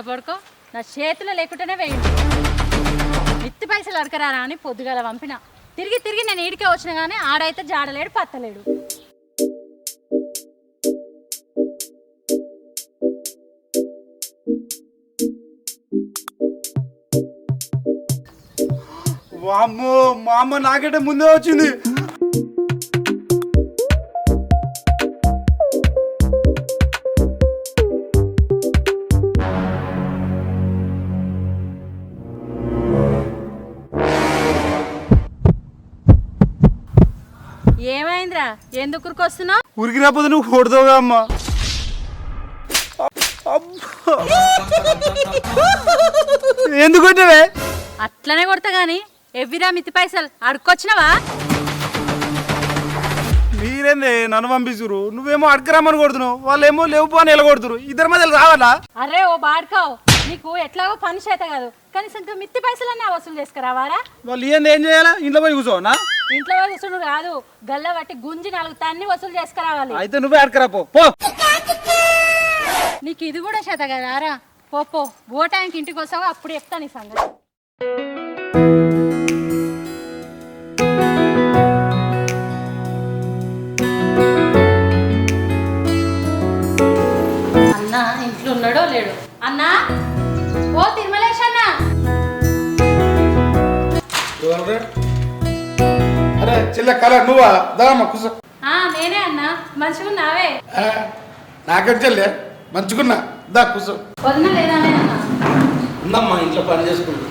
పడుకో నా చేతిలో లేకుంటేనే వేయండి మిత్తి పైసలు అడకరారా అని పొద్దుగాల పంపిన తిరిగి తిరిగి నేను ఈడికే వచ్చిన కానీ ఆడైతే జాడలేడు పత్తలేడు. వామ్మో మా అమ్మ నాకంటే ముందే వచ్చింది. ఏమైందిరా ఎందుకు ఉరికొస్తున్నావు? ఉరికినప్పుడు నువ్వు కొడతావుగా అమ్మ. ఎందుకు కొట్టావే? అట్లనే కొడతా గాని ఎవ్విరా మిత్తి పైసలు అడుక్కొచ్చినవా? మీరేందే నన్ను పంపిస్తురు, నువ్వేమో అడకరామని కొడుతున్నావు, వాళ్ళేమో లేవు అని ఎలగొడుతురు. ఇద్దరి మధ్యలో రావాలా? అరే ఓ బాడ్కావు నీకు ఎట్లాగో పని చేత కాదు కనీసం మిత్తి పైసలన్నా వసూలు చేసుకురావారా? వాళ్ళు ఏంది ఏం చేయాలా? ఇంట్లో పోయి కూర్చోనా? ఇంట్లో పోయి కూర్చుడు కాదు గల్ల బట్టి గుంజి 4 తన్ని వసూలు చేసుకురావాలి. అయితే నువ్వే అడకరా పో. నీకు ఇది కూడా చేత కదా రా పో ఓటానికి ఇంటికి వస్తావో అప్పుడు చెప్తాను ఈ సంగతి. అన్న ఇంట్లో ఉన్నాడో లేడు? అన్నా ఓ తిరుమలేష్ అన్న. అరే చిల్ల కల నువ్వా? దామా కూర్చో. నేనే అన్న మంచిగున్నావే? నాకేం చెల్లె మంచుకున్నా, దా కూర్చో. వదిన లేదా అన్న? ఉందమ్మా ఇంట్లో పని చేసుకుంటా.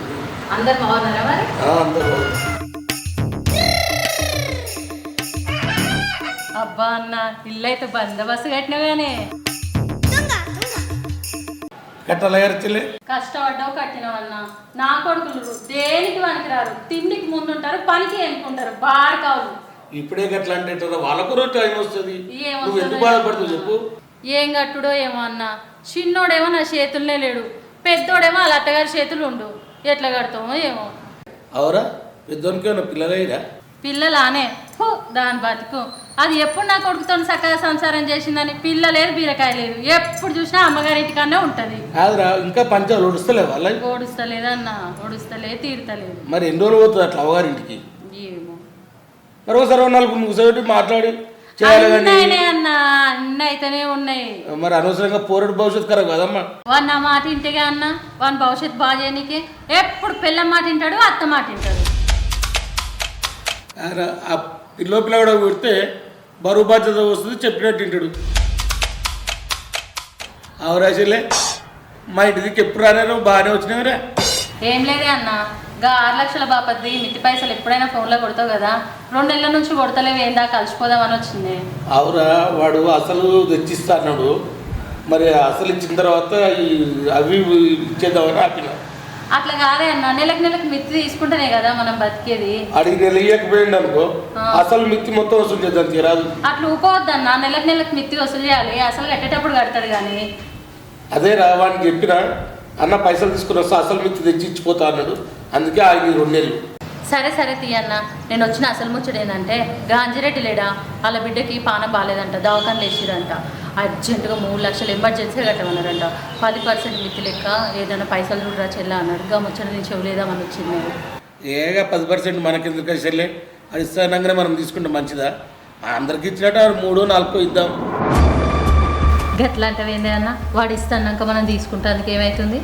అందరు బాగున్నారా మరి? అందరూ అబ్బా అన్న ఇల్లు అయితే బందోబస్తు కట్టినగానే. కట్టాలయ్యారు చెల్లె. కష్టపడ్డావు కట్టినవన్నా. నా కొడుకులు దేనికి పనికిరారు, తిండికి ముందుంటారు పనికి ఎన్నుకుంటారు బాడకావులు. ఇప్పుడే గట్లా అంటే వాళ్ళకు రోజు టైం వస్తుంది. నువ్వు ఎందుకు బాధపడుతావు చెప్పు? ఏం కట్టుడో ఏమో అన్న. చిన్నోడేమో నా చేతుల్నే లేడు, పెద్దోడేమో వాళ్ళ అత్తగారి చేతులు ఉండు. ఎట్లా కడతామో ఏమో. అవరా పెద్దోనికి ఏమన్నా పిల్లలయ్యా? పిల్లలానే దాని బతుకు. అది ఎప్పుడు నా కొడుకుతో చక్కగా సంసారం చేసిందని పిల్ల లేదు బీరకాయ లేదు, ఎప్పుడు చూసినా అమ్మగారి ఇంటికన్నా ఉంటది. కాదురా ఇంకా పంచాలు ఓడుస్తలే వాళ్ళ? ఓడుస్తలేదన్నా, ఓడుస్తలే తీరుతలేదు. మరి ఎన్ని రోజులు పోతుంది అట్లా అవ్వగారింటికి? ఏమో మరి ఒకసారి 4 ముసబెట్టి మాట్లాడి అన్న అన్ని అయితేనే ఉన్నాయి. మరి అనవసరంగా పోరాడు భవిష్యత్తు ఖరాబ్ కదమ్మా. వాడు నా మాట ఇంటిగా అన్న, వాని భవిష్యత్తు బాగా చేయనీకి ఎప్పుడు పిల్ల మాట వింటాడు అత్త మాట వింటాడు. ఆ పిల్ల కూడా పెడితే బరువు బాధ్యత వస్తుంది, చెప్పినట్టు తింటాడు. అవరాశలే మా ఇంటికి ఎప్పుడు రానారు? బాగానే వచ్చినావురా. ఏం లేదే అన్న, 6 లక్షల బాపత్తి మిత్తి పైసలు ఎప్పుడైనా ఫోన్లో కొడతావు కదా, 2 నెలల నుంచి కొడతలేవు, ఏందా కలిసిపోదామని వచ్చింది. అవురా వాడు అసలు తెచ్చిస్తా అన్నాడు, మరి అసలు ఇచ్చిన తర్వాత అవి ఇచ్చేద్దామని ఆపిన. అట్లా కాదే అన్న, నెలకు మిత్తి తీసుకుంటేనే కదా మనం బతికేది. అడిగి నెల ఇయ్యకపోయింది అనుకో అసలు మిత్తి మొత్తం వసూలు చేద్దాం తీరాదు. అట్లా ఊకోవద్దన్న, నెలకు మిత్తి వసూలు చేయాలి, అసలు కట్టేటప్పుడు కడతాడు కానీ. అదే రా వాడిని చెప్పిన అన్న పైసలు తీసుకుని వస్తా అసలు మిత్తి తెచ్చి ఇచ్చిపోతా అన్నాడు, అందుకే ఆగి 2 నెలలు. సరే తీయన్న, నేను వచ్చిన అసలు ముచ్చడు ఏంటంటే గాంజిరెడ్డి లేడా, వాళ్ళ బిడ్డకి పానం బాగాలేదంట, దవాఖానలు వేసిరంట, అర్జెంటుగా 3 లక్షలు ఎమర్జెన్సీ కట్టమన్నారంట. 10% మిత్తి లెక్క ఏదైనా పైసలు చూడరా చెల్ల అన్నాడు. గా ముచ్చట నేను చెవులేదామని వచ్చింది. ఏగా 10% మనకెందుకు చెల్లె, అది ఇస్తానంగానే మనం తీసుకుంటే మంచిదా? అందరికి ఇచ్చినట్టు 3-4 ఇద్దాం. గట్లాంటివి ఏంది అన్న, వాడు ఇస్తాన్నాక మనం తీసుకుంటానికి ఏమవుతుంది?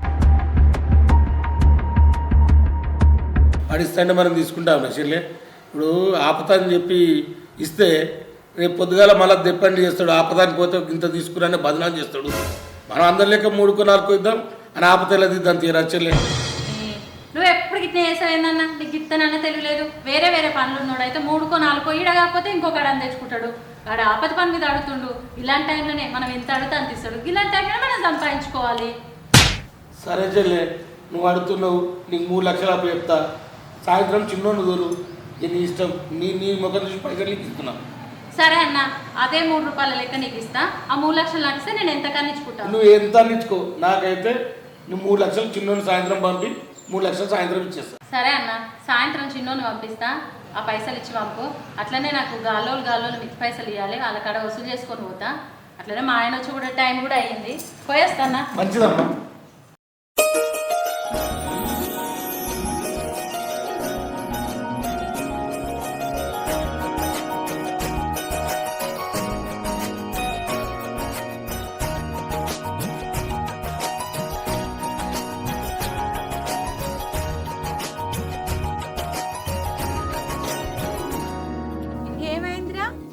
వాడిస్తాంటే మనం తీసుకుంటాం చెల్లె. ఇప్పుడు ఆపదని చెప్పి ఇస్తే రేపు పొద్దుగాల మళ్ళీ దెప్పండి చేస్తాడు, ఆపదానికి పోతే ఇంత తీసుకురానే బదనాలు చేస్తాడు. మనం అందరి లెక్క 3-4 ఇద్దాం అని ఆపతలేదు ఇద్దాం తీరా చెల్లె. నువ్వు ఎప్పుడు గిట్నే చేసావేందన్న, నీకు గిత్తనన్నా తెలియలేదు. వేరే పనులు ఉన్నాడు అయితే 3-4 ఈడ కాకపోతే ఇంకొకడు అని తెచ్చుకుంటాడు. వాడు ఆపద పని మీద అడుగుతుండు. ఇలాంటి టైంలోనే మనం ఎంత అడిగితే అంత ఇస్తాడు, ఇలాంటి టైంలోనే మనం సంపాదించుకోవాలి. సరే చెల్లె నువ్వు అడుగుతున్నావు, నీకు 3 లక్షలు అప్పు చెప్తా, సాయంత్రం చిన్నోడు దూరు, నీ ఇష్టం, నీ ముఖం చూసి పైసలు నీకు ఇస్తున్నా. సరే అన్న, అదే 3 రూపాయల లెక్క నీకు ఇస్తా. ఆ 3 లక్షలు నాకు ఇస్తే నేను ఎంతకన్నా ఇచ్చుకుంటాను. నువ్వు ఎంత ఇచ్చుకో, నాకైతే నువ్వు 3 లక్షలు చిన్నోని సాయంత్రం పంపి 3 లక్షలు సాయంత్రం ఇచ్చేస్తా. సరే అన్న, సాయంత్రం చిన్నోని పంపిస్తా, ఆ పైసలు ఇచ్చి పంపు. అట్లనే నాకు గాలోలు మిత్తి పైసలు ఇవ్వాలి, వాళ్ళ కాడ వసూలు చేసుకొని పోతా. అట్లనే మా ఆయన వచ్చి కూడా టైం కూడా అయ్యింది, పోయేస్తానా? మంచిదమ్మా.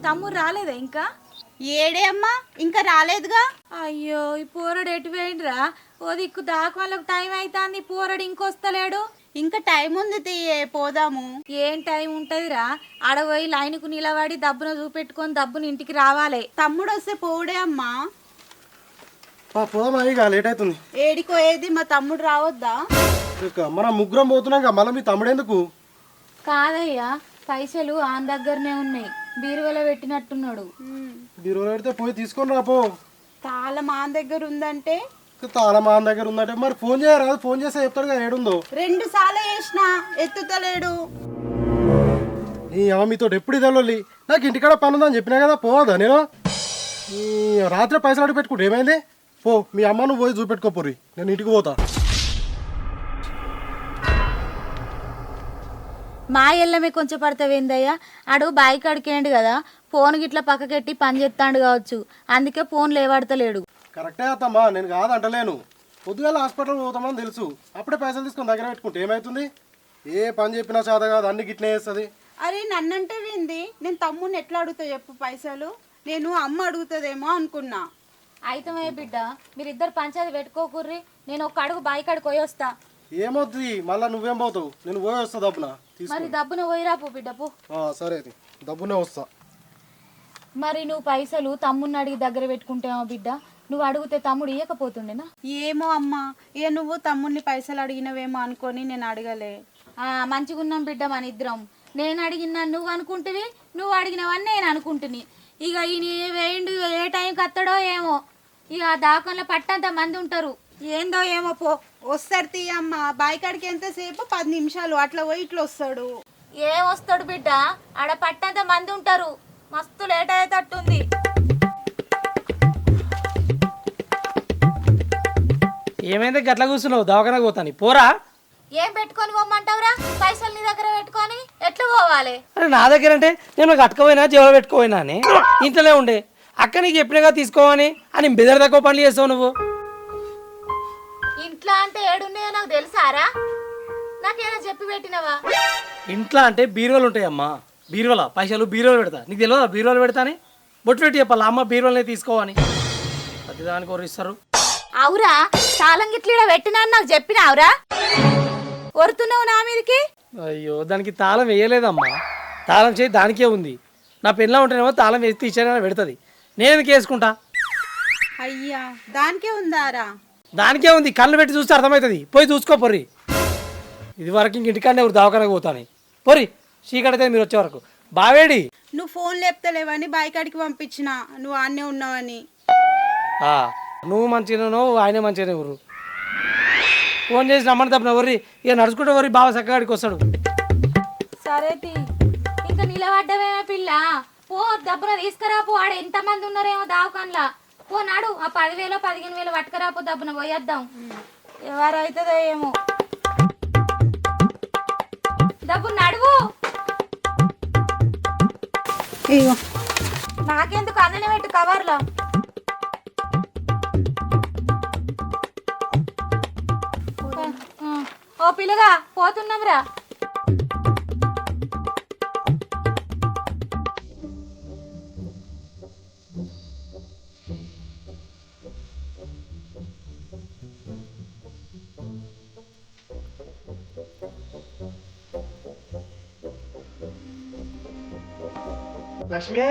తమ్ముడు రాలేదా ఇంకా? ఏడే అమ్మా ఇంకా రాలేదుగా. అయ్యో ఈ పోరడు ఎటు పోయిండ్రా? ఓ దిక్కు దాకా వాళ్ళకి టైం అవుతుంది, పోరడు ఇంకొస్తలేడు. ఇంకా టైం ఉంది తీయే పోదాము. ఏం టైం ఉంటదిరా? ఆడపోయి లైన్కు నిలబడి దబ్బున చూపెట్టుకొని దబ్బున ఇంటికి రావాలి. తమ్ముడు వస్తే పోడే అమ్మా. పోదామా ఇక లేట్ అవుతుంది. ఏడికో ఏది మా తమ్ముడు రావద్దా? మనం ముగ్గురం పోతున్నాం మళ్ళీ మీ తమ్ముడు ఎందుకు? కాదయ్యా, పైసలు ఆన్ దగ్గరనే ఉన్నాయి, బీరువలో పెట్టినట్టున్నాడు. బీరువా పెడితే పోయి తీసుకొని రాపో. తాళం మా దగ్గర ఉందంటే తాళం మా దగ్గర ఉందంటే మరి ఫోన్ చేయరాదు, ఫోన్ చేస్తే చెప్తాడు కదా ఏడుందో. 2 సార్లు చేసిన ఎత్తుతలేడు. నీ అమ్మ మీతో ఎప్పుడు ఇదల్లి నాకు ఇంటికాడ పని ఉందని చెప్పినా కదా, పోదా నేను రాత్రి పైసలు అడిగి పెట్టుకుంటే ఏమైంది? పో మీ అమ్మ నువ్వు పోయి చూపెట్టుకోపోరి, నేను ఇంటికి పోతా. మా ఎల్లమే కొంచెం పడతావేందయ్యా? ఆడు బాయి కాడికేండు కదా, ఫోన్ గిట్లా పక్కకెట్టి పని చేస్తాడు కావచ్చు, అందుకే ఫోన్ లేవాడతలేడు. కరెక్టే అత్తమ్మా, నేను కాదంటలేను. పొద్దుగాల హాస్పిటల్ పోతామని తెలుసు, అప్పుడే పైసలు తీసుకొని దగ్గర పెట్టుకుంటే ఏమవుతుంది? ఏ పని చెప్పినా చేత కాదు, అన్ని గిట్లే చేస్తుంది. అరే నన్నంటే వింది, నేను తమ్ముడిని ఎట్లా అడుగుతా చెప్పు పైసలు? నేను అమ్మ అడుగుతుందేమో అనుకున్నా. అయితమే బిడ్డ, మీరిద్దరు పంచాయతీ పెట్టుకోకుర్రి, నేను ఒక అడుగు బాయి కాడికి పోయి వస్తా. ఏమవుతుంది మళ్ళీ నువ్వేం పోతావు? నేను పోయి వస్తా దబ్బున. మరి దబ్బున పోయిరాపు బిడ్డ పో. సరే అది దబ్బునే వస్తా. మరి నువ్వు పైసలు తమ్ముడిని అడిగి దగ్గర పెట్టుకుంటావా బిడ్డ? నువ్వు అడిగితే తమ్ముడు ఇవ్వకపోతుండేనా? ఏమో అమ్మా, ఇక నువ్వు తమ్ముడిని పైసలు అడిగినవేమో అనుకొని నేను అడగలే. మంచిగున్నాం బిడ్డ మన ఇద్దరం. నేను అడిగినా నువ్వు అనుకుంటువి, నువ్వు అడిగినవన్నీ నేను అనుకుంటుని. ఇక ఈయన వేయండు ఏ టైంకి వస్తాడో ఏమో, ఇక దాకంలో పట్టంత మంది ఉంటారు. ఏందో ఏమో పో. వస్తాడు తీయమ్మ, బాయికాడికి ఎంతసేపు 10 నిమిషాలు అట్లా పోయి ఇట్లా వస్తాడు. ఏం వస్తాడు బిడ్డ, ఆడ పట్టంత మంది ఉంటారు, మస్తు లేట్ అయ్యేటట్టుంది. ఏమైంది గట్ల కూర్చున్నావు? దవాఖాన పోతాను పోరా. ఏం పెట్టుకొని పోమ్మంటావురా? పైసలు నీ దగ్గర పెట్టుకొని ఎట్లా పోవాలి? అరే నా దగ్గర అంటే నేను కట్టుకోపోయినా జేబులో పెట్టుకోపోయినా అని ఇంట్లోనే ఉండే. అక్క నీకు చెప్పినగా తీసుకోవని అని బెదర్ తక్కువ పనులు చేస్తావు నువ్వు. ఇంట్లో అంటే ఏడున్నాయో నాకు తెలుసారా? నాకేనా చెప్పి పెట్టినవా? ఇంట్లో అంటే బీరువాలు ఉంటాయమ్మా, బీరువాల పైసలు బీరువాలు పెడతా. నీకు తెలియదా బీరువాలు పెడతా అని? బొట్టు పెట్టి చెప్పాలి అమ్మ బీరువాలనే తీసుకోవని. ప్రతిదానికి కోరిస్తారు. అవురా, తాళం గిట్ల పెట్టినా నాకు చెప్పినావురా? వరుతున్నావు నా మీదకి? అయ్యో దానికి తాళం వేయలేదమ్మా, తాళం చేయి దానికే ఉంది. నా పెళ్ళ ఉంటేనేమో తాళం వేసి తీసేనా పెడుతుంది, నేను ఎందుకు వేసుకుంటా? అయ్యా దానికే ఉందారా? దానికే ఉంది, కళ్ళు పెట్టి చూస్తే అర్థమవుతుంది. పోయి చూసుకో పొర్రి. ఇది వరకు ఇంక ఇంటికాడనే ఎవరు దవాఖానకు పోతాను పొర్రి, చీకడైతే మీరు వచ్చే వరకు. బావేడి నువ్వు ఫోన్ లేపుతలేవని బాయికాడికి పంపించిన, నువ్వు ఆన్నే ఉన్నావని. నువ్వు మంచిగానో ఆయనే మంచిగానే ఊరు. ఫోన్ చేసి రమ్మని తప్పన వర్రి, ఇక నడుచుకుంటే వర్రి బావ చక్కగాడికి వస్తాడు. సరే ఇంకా నిలబడ్డవేమే పిల్ల, పో దబ్బున తీసుకురాపు. ఆడ ఎంతమంది ఉన్నారేమో దావకాన్లా. పో నాడు, ఆ 10,000 15,000 పట్టుకురాపు, దబ్బున పోయేద్దాం. ఎవరైతుందో ఏమో. డబ్బు నడువు. నాకెందుకు అన్ననే పెట్టు కవర్లో. ఓ పిల్లగా పోతున్నాంరా. లక్ష్మి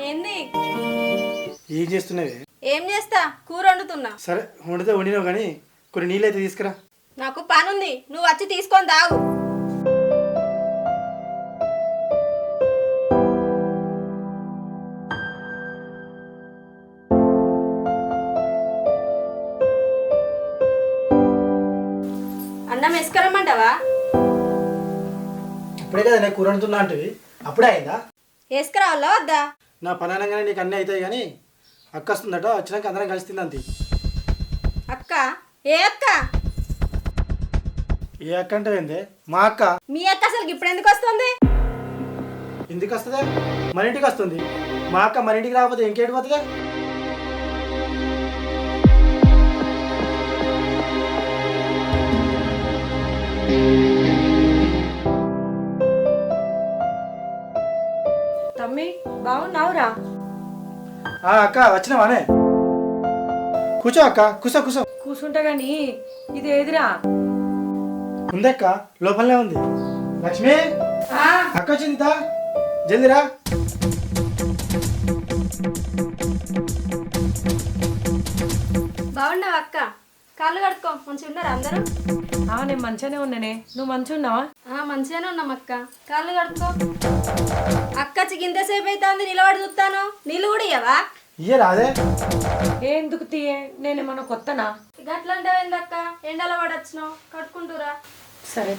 ఏంది? ఏం చేస్తున్నావే? ఏం చేస్తా, కూర వండుతున్నా. సరే వండితే వండినావు కానీ కొన్ని నీళ్ళు అయితే తీసుకురా. నాకు పని ఉంది, నువ్వు వచ్చి తీసుకొని తాగు. అన్నం వేసుకురమ్మంటావా? అప్పుడే కదా నేను కూర వండుతున్నా అంటే అప్పుడే అయిందా? వేసుకురావాలా వద్దా? నా పని అనగానే నీకు అన్నీ అవుతాయి కానీ అక్క వస్తుందట, వచ్చినాక అందరం కలిసి తిందంతి. అక్క? ఏ అక్క? ఏ అక్క అంటే ఏంది? మా అక్క. మీ అక్క అసలు ఇప్పుడు ఎందుకు వస్తుంది? ఎందుకు వస్తుందా? మన ఇంటికి వస్తుంది. మా అక్క మన ఇంటికి రాకపోతే ఇంకేటికి పోతుందా? అక్క వచ్చినావానే కూర్చో అక్క కూర్చో కూర్చో కూర్చుంటా గాని ఇది ఏదిరా? ఉంది అక్క లోపలనే ఉంది. లక్ష్మి అక్క వచ్చింది తా జల్దిరా. బాగున్నావా అక్క? కాళ్ళు కడుక్కో. మంచిగా ఉన్నారా అందరూ? నేను మంచిగానే ఉన్నానే, నువ్వు మంచిగా ఉన్నావా? మంచిగానే ఉన్నాం అక్క. కాళ్ళు కడుక్కో. అక్క చిగింతసేపు అవుతుంది నిలబడి చూస్తాను. నీళ్ళు కూడా ఇయ్యవా? ఇయ్య రాదే ఎందుకు తీయే, నేనేమన్నా కొత్తనా? గట్లంటే ఏందక్క? ఎండలో పడొచ్చినావు, కట్టుకుంటురా. సరే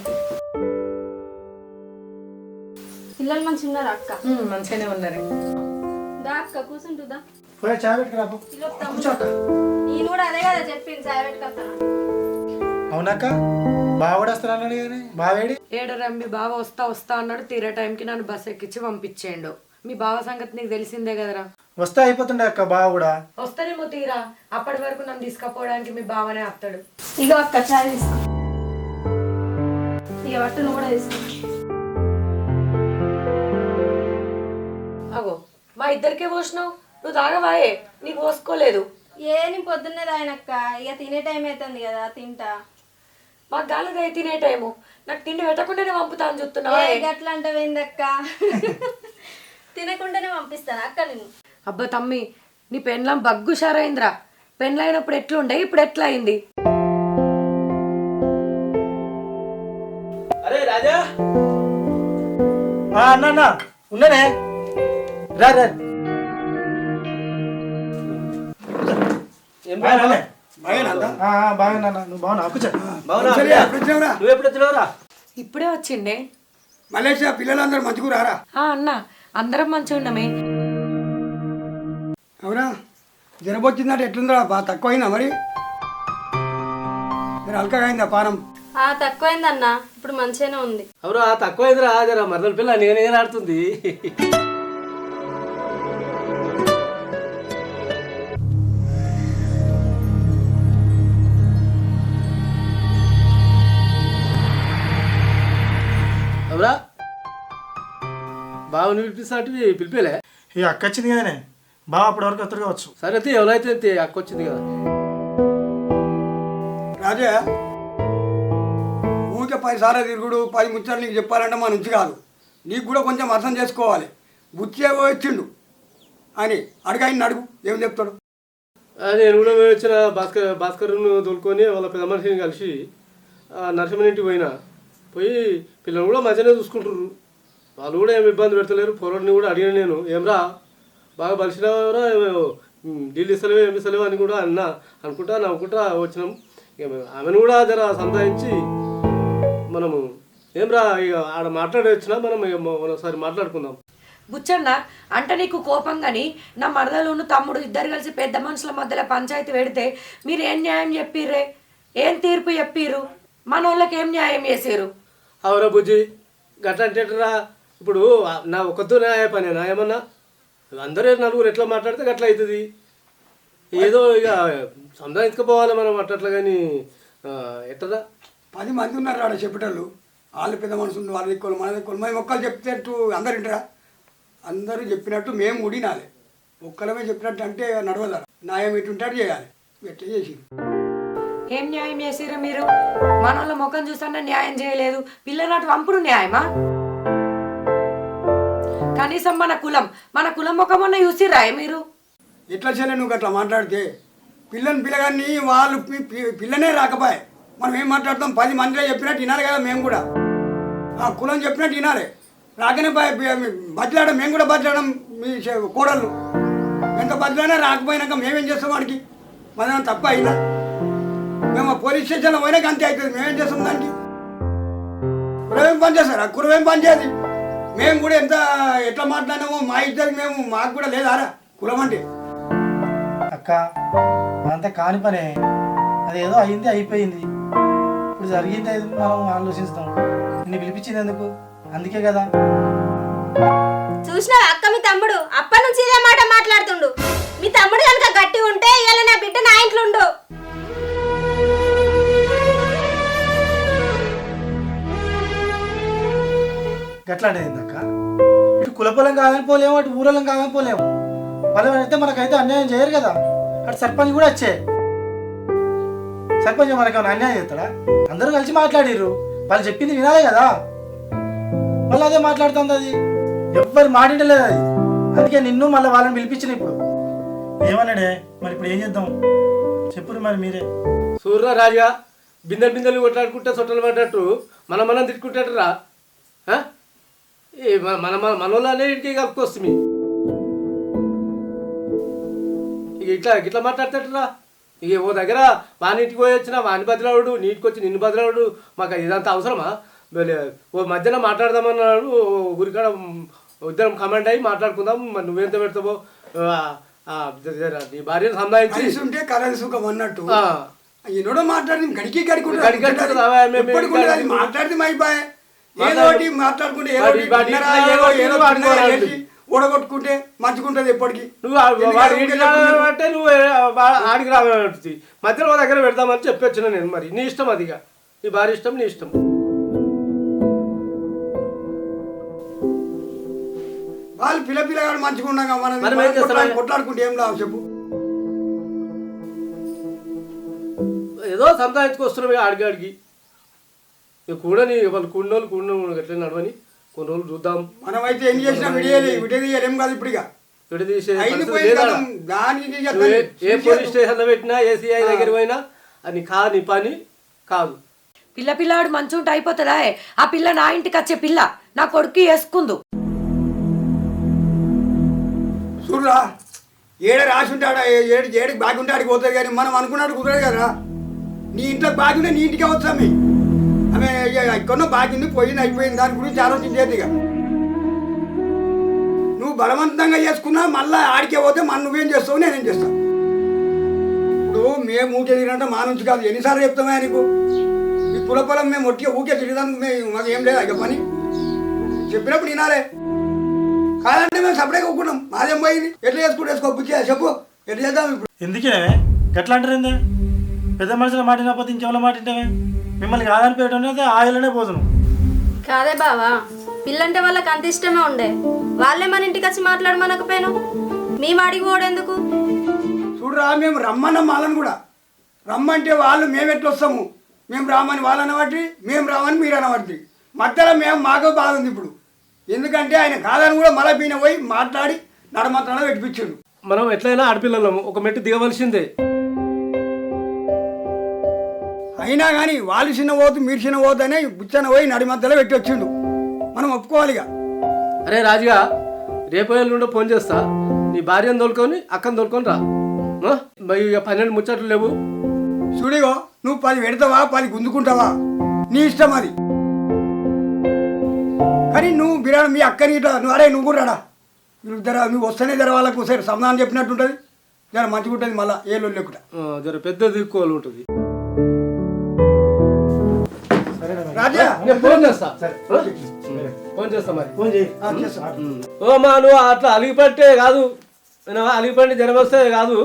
పిల్లలు మంచిగా ఉన్నారా అక్క? మంచిగానే ఉన్నారే. దా అక్క కూర్చుంటుందా? పోయి చాయ్ పెట్టుకురా పో. కూర్చో అక్క. నేను కూడా అదే కదా చెప్పింది, సాయి పెట్టుకొస్తాను. అవునక్క బావడు వస్తానన్నాడు కానీ బావేడి? ఏడరా మీ బావ వస్తా వస్తా అన్నాడు, తీరే టైంకి నన్ను బస్ ఎక్కించి పంపించేయండు. మీ బావ సంగతి నీకు తెలిసిందే కదరా. వస్తే అయిపోతుండే అక్క బావ కూడా. వస్తానేమో తీరా, అప్పటి వరకు నన్ను తీసుకుపోవడానికి మీ బావనే వస్తాడు. ఇగో అక్క చాయ్ తీసుకో. ఇక పట్టు నువ్వు కూడా తీసుకో. అగో మా ఇద్దరికే పోసినావు, నువ్వు తాగవాయే, నీకు పోసుకోలేదు. నేను పొద్దున్నే తాగినక్క. ఇక తినే టైం అవుతుంది కదా, తింటా. మాకు గాలిగా తినే టైము, నాకు తిండి పెట్టకుండానే పంపుతాను చూస్తున్నావా? గట్లా అంటావేందక్క? తినకుండానే పంపిస్తాను అక్క నేను. అబ్బా తమ్మి, నీ పెన్లం బగ్గు షారైందిరా. పెన్లైనప్పుడు ఎట్లుండే, ఇప్పుడు ఎట్లా అయింది? అరే రాజా, అన్న ఉన్ననే రా రా. ఏం బాగా బాగున్నా నువ్వు బాగున్నా కూర్చో. నువ్వు ఎప్పుడు వచ్చినావురా? ఇప్పుడే వచ్చిండే. మలేషియా పిల్లలందరూ మంచిగా రారా? అన్న అందరం మంచిగా ఉన్నామే. అవునా? జ్వరం వచ్చిందంటే ఎట్లుందిరా? బాగా తక్కువైందా మరి? మీరు అల్కగా అయిందా పానం? తక్కువైందన్న, ఇప్పుడు మంచిగానే ఉంది. అవురా తక్కువైందిరా, జరా మరదల పిల్ల నేను ఆడుతుంది. అవురా బావని పిలిపిస్తాంటివి, పిలిపేలే? ఈ అక్క వచ్చింది కదనే బావ అప్పటి వరకు వస్తారు కావచ్చు. సరే ఎవరైతే అక్క వచ్చింది కదా. రాజా ఊరికే 10 సార్లు తిరుగుడు 10 ముచ్చట్లు నీకు చెప్పాలంటే మా నుంచి కాదు. నీకు కూడా కొంచెం అర్థం చేసుకోవాలి. బుచ్చే వచ్చిండు అని అడుగు అడుగు ఏం చెప్తాడు? నేను కూడా వచ్చిన భాస్కర్ను తోలుకొని వాళ్ళ పెద్ద మనిషిని కలిసి నరసింహన్ ఇంటికి పోయి పిల్లలు కూడా మంచిగానే చూసుకుంటారు. వాళ్ళు కూడా ఏమి ఇబ్బంది పెడతలేరు. పొరడిని కూడా అడిగాను నేను, ఏమరా బాగా బలిసినవరా, డీల్ ఇస్తలేవు ఏమి ఇస్తలేవు అని కూడా అనుకుంటా నవ్వుకుంటా వచ్చినాం. ఇక ఆమెను కూడా జర సంతాయించి మనము ఏమరా ఇక ఆడ మాట్లాడి వచ్చినా మనం ఇక ఒకసారి మాట్లాడుకుందాం. బుచ్చన్న అంటే నీకు కోపం కానీ నా మరదలు తమ్ముడు ఇద్దరు కలిసి పెద్ద మనుషుల మధ్యలో పంచాయతీ పెడితే మీరు ఏం న్యాయం చెప్పిర్రే? ఏం తీర్పు చెప్పిర్రు? మన వాళ్ళకి ఏం న్యాయం చేసారు? అవురా బుజ్జి, గట్లా అంటేటరా ఇప్పుడు నా ఒక్కతో న్యాయ పనేనా ఏమన్నా? అందరూ నలుగురు ఎట్లా మాట్లాడితే గట్లా అవుతుంది. ఏదో ఇక సంధానించుకుపోవాలి మనం అట్లా. కానీ ఎట్లా 10 మంది ఉన్నారు ఆడ చెప్పేటోళ్ళు. వాళ్ళు పెద్ద మనుషులు, వాళ్ళ దిక్కులు మన దిక్కులు. మేము ఒక్కరు చెప్తేట్టు అందరు వింటారా? అందరూ చెప్పినట్టు మేము ఉడినాలి. ఒక్కరమే చెప్పినట్టు అంటే నడవదా? న్యాయం ఎటుంటాడు చేయాలి. ఎట్లా చేసి ఏం న్యాయం చేసిర్రు మీరు? మన వాళ్ళ ముఖం చూసన్నా న్యాయం చేయలేదు. పిల్లనాటి వంపుడు న్యాయమా? కనీసం మన కులం ముఖమన్నా చూసిర్రా మీరు? ఎట్లా చేయలే నువ్వు అట్లా మాట్లాడితే? పిల్లగాన్ని వాళ్ళు పిల్లనే రాకపోయే మనం ఏం మాట్లాడతాం? 10 మందిలో చెప్పినట్టు వినాలి కదా మేము కూడా. ఆ కులం చెప్పినట్టు వినాలి. రాకనే బదిలాడడం, మేము కూడా బదిలాడడం. మీ కోడళ్ళు ఎంత బదిలైనా రాకపోయినాక మేమేం చేస్తాం? వాడికి మనం తప్ప అయినా మేము పోలీస్ స్టేషన్లో పోయినాక అంతే అవుతుంది. మేమేం చేస్తాం దానికి? కురవేం పని చేస్తారు, ఆ కురవేం పని చేయదు. మేము కూడా ఎట్లా మాట్లాడినామో మా ఇద్దరికి మాకు కూడా లేదారా కులం అంటే? అక్క అంతా కాని పనే, అది ఏదో అయింది అయిపోయింది. ఇప్పుడు జరిగింది మనం ఆలోచిస్తాం. నిన్ను పిలిపించింది ఎందుకు? అందుకే కదా. చూసినావా అక్క, మీ తమ్ముడు అప్పటి నుంచి ఇదే మాట మాట్లాడుతుండు. మీ తమ్ముడు కనుక గట్టి ఉంటే ఇవాళ నా బిడ్డ నా ఇంట్లో ఉండు. గట్లా అనేది అక్క. ఇటు కులపొలం కాదని పోలేము, అటు ఊరలం కాదని పోలేము. వాళ్ళు అయితే మనకైతే అన్యాయం చేయరు కదా. అటు సర్పంచ్ కూడా వచ్చే, సర్పంచ్ మనకేమైనా అన్యాయం చేస్తాడా? అందరూ కలిసి మాట్లాడిర్రు, వాళ్ళు చెప్పింది వినాలే కదా. మళ్ళీ అదే మాట్లాడుతుంది, అది ఎవ్వరు మాట్లాడలేదు అది. అందుకే నిన్ను మళ్ళీ వాళ్ళని పిలిపించిన. ఇప్పుడు ఏమన్నాడే మరి? ఇప్పుడు ఏం చేద్దాం చెప్పురు మరి మీరే. సూర్య రాజుగా బిందెలు కొట్లాడుకుంటే సొట్టలు పడ్డట్టు మనం తిట్టుకుంటారా? మనోళ్ళనే ఇంటికి కలుపుకొస్తుంది. ఇక ఇట్లా మాట్లాడతాడురా. ఇక ఓ దగ్గర వాని ఇంటికి పోయి వచ్చినా వాని బదిలాడు, నీటికి వచ్చి నిన్ను బదిలాడు. మాకు ఇదంతా అవసరమా? ఓ మధ్యన మాట్లాడదామన్నాడు, ఊరికాడ ఇద్దరం కమెంట్ అయ్యి మాట్లాడుకుందాం. మరి నువ్వెంత పెడతావో నీ భార్యను సంపాదించి ఉంటే కలర్ సుఖం అన్నట్టు ఎన్నడో మాట్లాడింది. గడికి మాట్లాడితే అయిపోయా ఏదోటి మాట్లాడుకుంటే ఓడగొట్టుకుంటే మంచుకుంటుంది ఎప్పటికీ. నువ్వు అంటే నువ్వు ఆడికి రావాలి మధ్యలో దగ్గర పెడదామని చెప్పొచ్చిన నేను. మరి నీ ఇష్టం, అదిగా నీ భార్య ఇష్టం, నీ ఇష్టం. వాళ్ళు పిల్లగాడు మంచిగా ఉన్నాగా మనం కొట్లాడుకుంటే ఏం లాభం చెప్పు? ఏదో సంపాదించుకొస్తున్నాం ఆడికి కూడా. వాళ్ళు కూడినోళ్ళు ఎట్లా నడవని కొన్ని రోజులు చూద్దాం. మనమైతే ఏం చేసినా విడదీయలేం కాదు. ఇప్పుడు ఏ పోలీస్ స్టేషన్ లో పెట్టినా, ఏ సిఐ దగ్గర పోయినా అది నీ పని కాదు. పిల్లవాడు మంచిగా ఉంటే అయిపోతుందా? ఆ పిల్ల నా ఇంటికి వచ్చే పిల్ల, నా కొడుకు వేసుకుందు. చూడరా, ఏడ రాసి ఉంటాడా, ఏడికి బాగుంటే ఆడికి పోతుంది. కానీ మనం అనుకున్నాడు కుదరదు కదా. నీ ఇంట్లో బాగుంటే నీ ఇంటికే వచ్చామి. ఆమె ఎక్కడో బాగింది, పోయింది, అయిపోయింది. దాని గురించి ఆలోచించేది. ఇక నువ్వు బలవంతంగా చేసుకున్నా మళ్ళీ ఆడికే పోతే మన నువ్వేం చేస్తావు, నేనేం చేస్తాను. ఇప్పుడు మేము ఊకే తిరిగినట్టు మా నుంచి కాదు. ఎన్నిసార్లు చెప్తామే నీకు? ఈ కులపొలం మేము ఒట్టిగా ఊకే తిరిగడానికి మాకు ఏం లేదు. ఇక పని చెప్పినప్పుడు వినాలే. కాదంటే మేము సపరేట్గా ఒప్పుకున్నాం. మాదేం పోయింది. ఎట్లా వేసుకో బుద్ధి చెప్పు, ఎట్లా చేద్దాం ఇప్పుడు? ఎందుకే గట్లా అంటారు? పెద్ద మనుషుల మాట వినకపోతే ఇంకెవరి మాట వింటావే? మిమ్మల్ని కాదనిపోయటం ఆయిలనే పోదును కాదే బావా. పిల్లంటే వాళ్ళకి అంత ఇష్టమే ఉండే, వాళ్ళే మన ఇంటికి వచ్చి మాట్లాడమనకపోయాను. మేము అడిగి పోడెందుకు? చూడరా, మేము రమ్మన్నాం వాళ్ళని కూడా. రమ్మంటే వాళ్ళు మేము ఎట్లా వస్తాము? మేము రామని వాళ్ళు అనబట్టి, మేము రామని మీరు అనబట్టి, మధ్యలో మాకు బాధ ఉంది ఇప్పుడు. ఎందుకంటే ఆయన కాదని కూడా మళ్ళీ పీన పోయి మాట్లాడి నడమతన పెట్టిపించాడు. మనం ఎట్లయినా ఆడపిల్లలము, ఒక మెట్టు దిగవలసిందే. అయినా కానీ వాళ్ళు చిన్న పోతు మీరు చిన్న పోతు అనే బుచ్చన పోయి నడి మధ్యలో పెట్టి వచ్చిండు. మనం ఒప్పుకోవాలిగా. అరే రాజుగా, రేపు నుండో ఫోన్ చేస్తా. నీ భార్యను తోలుకొని అక్కని తోలుకొని రా. ఇక 12 ముచ్చట్లు లేవు. చూడిగో, నువ్వు 10 పెడతావా 10 గుంజుకుంటావా నీ ఇష్టం అది. కానీ నువ్వు బిర్యానీ మీ అక్కని ఇట్లా నువ్వు కూడా రాడా. నువ్వు వస్తేనే జర వాళ్ళకు సరే సమాధానం చెప్పినట్టు ఉంటుంది. జర మంచిగా ఉంటుంది. మళ్ళీ ఏ లోన్ లేకుండా జర పెద్ద దిక్కుకోవాలి ఉంటుంది. రాజా, నేను ఫోన్ చేస్తా. ఫోన్ చేస్తా మరి. ఓ మా నువ్వు అట్లా అలిగిపట్టే కాదు, అలిగిపట్టి జనం వస్తే కాదు.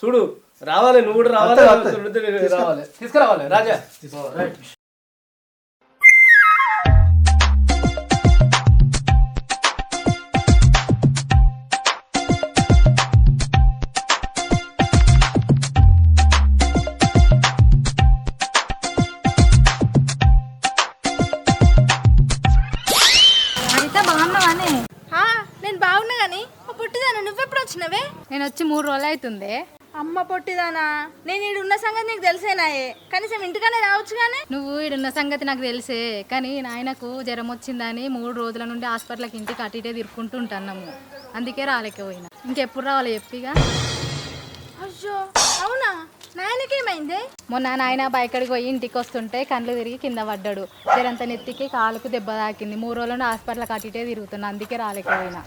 చూడు, రావాలి, నువ్వు కూడా రావాలి, రావాలి, తీసుకురావాలి రాజా. నేను బాగున్నా కానీ పొట్టిదానా నువ్వెప్పుడు వచ్చినవే? నేను వచ్చి 3 రోజులు అవుతుంది. అమ్మ పొట్టిదానా, నేను ఈడున్న సంగతి నీకు తెలిసేనాయే, కనీసం ఇంటికనే రావచ్చు. కానీ నువ్వు ఈడున్న సంగతి నాకు తెలిసే, కానీ నాయనకు జ్వరం వచ్చిందని 3 రోజుల నుండి హాస్పిటల్కి ఇంటికి అటు ఇటే తిరుక్కుంటూ ఉంటున్నాము. అందుకే రాలేకపోయినా. ఇంకెప్పుడు రావాలి చెప్పిగా? అయ్యో అవునా, నాయనకేమైంది? మొన్న నాయన బయకడికి పోయి ఇంటికి వస్తుంటే కళ్ళు తిరిగి కింద పడ్డాడు. జరంత నెత్తికి కాలుకు దెబ్బ తాకింది. 3 రోజుల నుండి హాస్పిటల్కి అటు ఇటే తిరుగుతున్నా. అందుకే రాలేకపోయినా.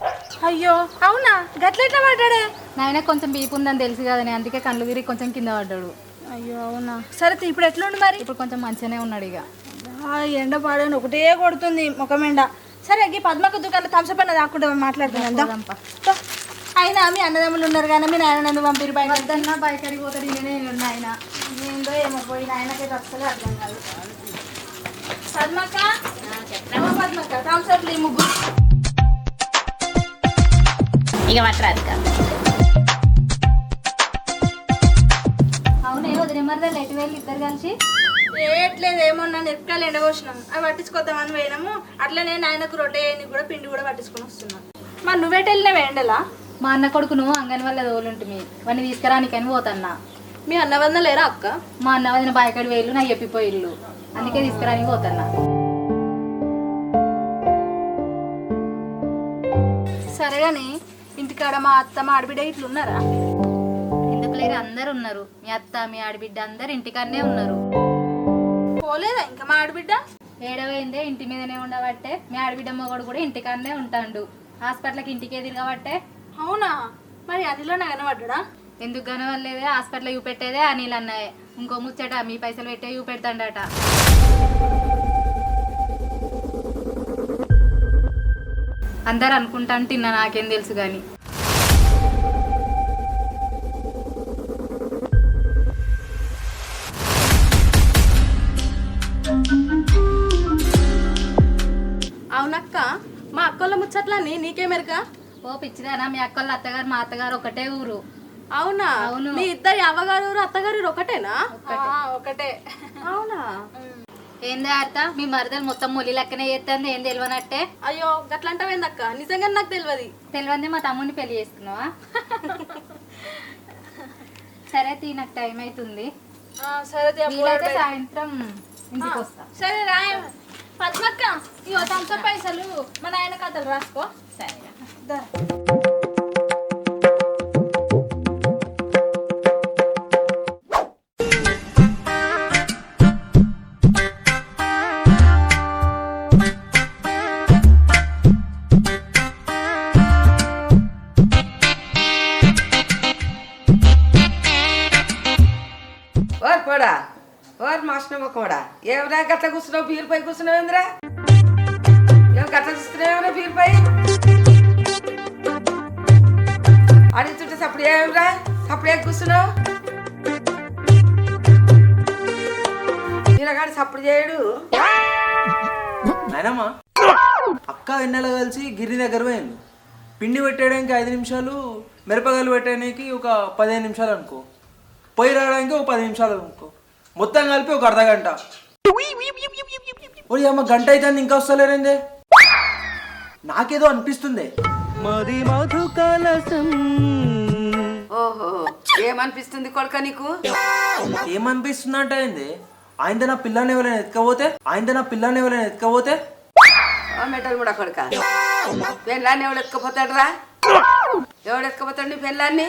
అయ్యో అవునా, గట్లెట్లా పడ్డాడే? నాయన కొంచెం బీపు ఉందని తెలుసు కదని, అందుకే కళ్ళు తిరిగి కొంచెం కింద పడ్డాడు. అయ్యో అవునా, సరే ఇప్పుడు ఎట్లుండి మరి? ఇప్పుడు కొంచెం మంచిగానే ఉన్నాడు. ఇక ఎండ పాడని ఒకటే కొడుతుంది ముఖమెండ. సరే ఈ పద్మక దుకాణంలో థమ్సప్ అన్న దాక్కుంటే మాట్లాడుతున్నాం. అయినా మీ అన్నదమ్ములు ఉన్నారు కానీ మీ నాయన నన్ను పంపిరు. బయట బయకడికి పోతాడు. నేను ఆయన ఏందో ఏమో పోయి ఆయనకైతే అసలే అర్థం కాదు. పద్మక్క, పద్మక్క థమ్సప్ ముగ్గురు. ఇక పట్టరాదు కాదు. అవునే వదిలే మరదలు ఎటు వెళ్ళి ఇద్దరు కలిసి ఏట్లేదు ఏమన్నా మిరపకాయలు ఎండబోసినాం అవి పట్టించుకోద్దామని పోయినాము అట్లనే నాయనకు రొట్టె కూడా పిండి కూడా పట్టించుకొని వస్తున్నాం. మరి నువ్వేట వెళ్ళినావు ఎండలా? మా అన్న కొడుకును అంగని వల్ల తోలుంటుంది వాడిని తీసుకురానికని పోతన్నా. మీ అన్న వదిన లేరా అక్క? మా అన్న వదిన బాయకడి వేళ్ళు నాకు చెప్పిపోయిల్లు, అందుకే తీసుకురానికి పోతన్నా. సరే కానీ ఇంటికాడ మా అత్త మా ఆడబిడ్డ ఇట్లు ఉన్నారా? ఎందుకు లేరు, అందరు ఉన్నారు. మీ అత్త మీ ఆడబిడ్డ అందరు ఇంటికాడనే ఉన్నారు. పోలేదా ఇంకా మా ఆడబిడ్డ? ఏడవైందే ఇంటి మీదనే ఉండబట్టే. మీ ఆడబిడ్డ మొగడు కూడా ఇంటికాడనే ఉంటాడు. హాస్పిటల్కి ఇంటికే తిరగబట్టే. అవునా? మరి అనిలో కనబడ్డా? ఎందుకు కనవలేదే, హాస్పిటల్ చూపెట్టేదే అనిల్ అన్నాయే. ఇంకో ముచ్చట మీ పైసలు పెట్టే చూపెడతాడట. అందరు అనుకుంటాను తిన్నా, నాకేం తెలుసు కానీ. అవునక్క, మా అక్కల ముచ్చట్లని నీకేమెరగా? ఓ పిచ్చిదానా, మీ అక్కళ్ళ అత్తగారు మా అత్తగారు ఒకటే ఊరు. అవునా? అవును. మీ ఇద్దరి అవ్వగారు అత్తగారు ఒకటేనా? ఒకటే. అవునా? ఏందే అత్త, మీ మరదలు మొత్తం మొలి లెక్కనే చేస్తుంది, ఏం తెలియనట్టే. అయ్యో గట్లంటావేందక్క? నిజంగా నాకు తెలియదు. తెలియంది మా తమ్ముడిని పెళ్లి చేసుకున్నావా? సరే తీ, నాకు టైం అవుతుంది. సరే వీలైతే సాయంత్రం ఇంటికి వస్తా. సరే రాయ పద్మక్క, ఇవో తంత పైసలు మన ఆయన కథలు రాసుకో. సరే. ఓర్ పోడా, ఓర్ మాస్టర్ కూడా ఏమరా గట్ల కూర్చున్నావు? బీరుపై కూర్చున్నావు ఏంద్రా? ఏం గట్ల చూస్తున్నావు బీరుపై? అడుగుతుంటే సప్పుడు ఏమరా సప్పుడు ఏ కూర్చున్నావు? ఈయనగాడు సప్పుడు చేయడు. నాయనమ్మా, అక్క ఎన్నెల కలిసి గిరి దగ్గర పోయింది. పిండి పెట్టడానికి 5 నిమిషాలు, మిరపకాయలు పెట్టడానికి ఒక 15 నిమిషాలు అనుకో, పొయ్యి రావడానికి ఒక 10 నిమిషాలు అనుకో, మొత్తం కలిపి ఒక అర్ధగంట. ఓ అమ్మ, గంట అయితే ఇంకా వస్తలేరండి. నాకేదో అనిపిస్తుంది. ఓహో, ఏమనిపిస్తుంది కొడుక నీకు? ఏమనిపిస్తుంది అంటే ఏంది? ఆయన నా పిల్లని ఎవరైనా ఎత్తుకపోతే మెటల్ కూడా కొడుక, పెళ్ళాన్ని ఎవడు ఎత్తుకపోతాడు రా? ఎవడు ఎత్తుకపోతాడు నీ పెళ్ళాన్ని?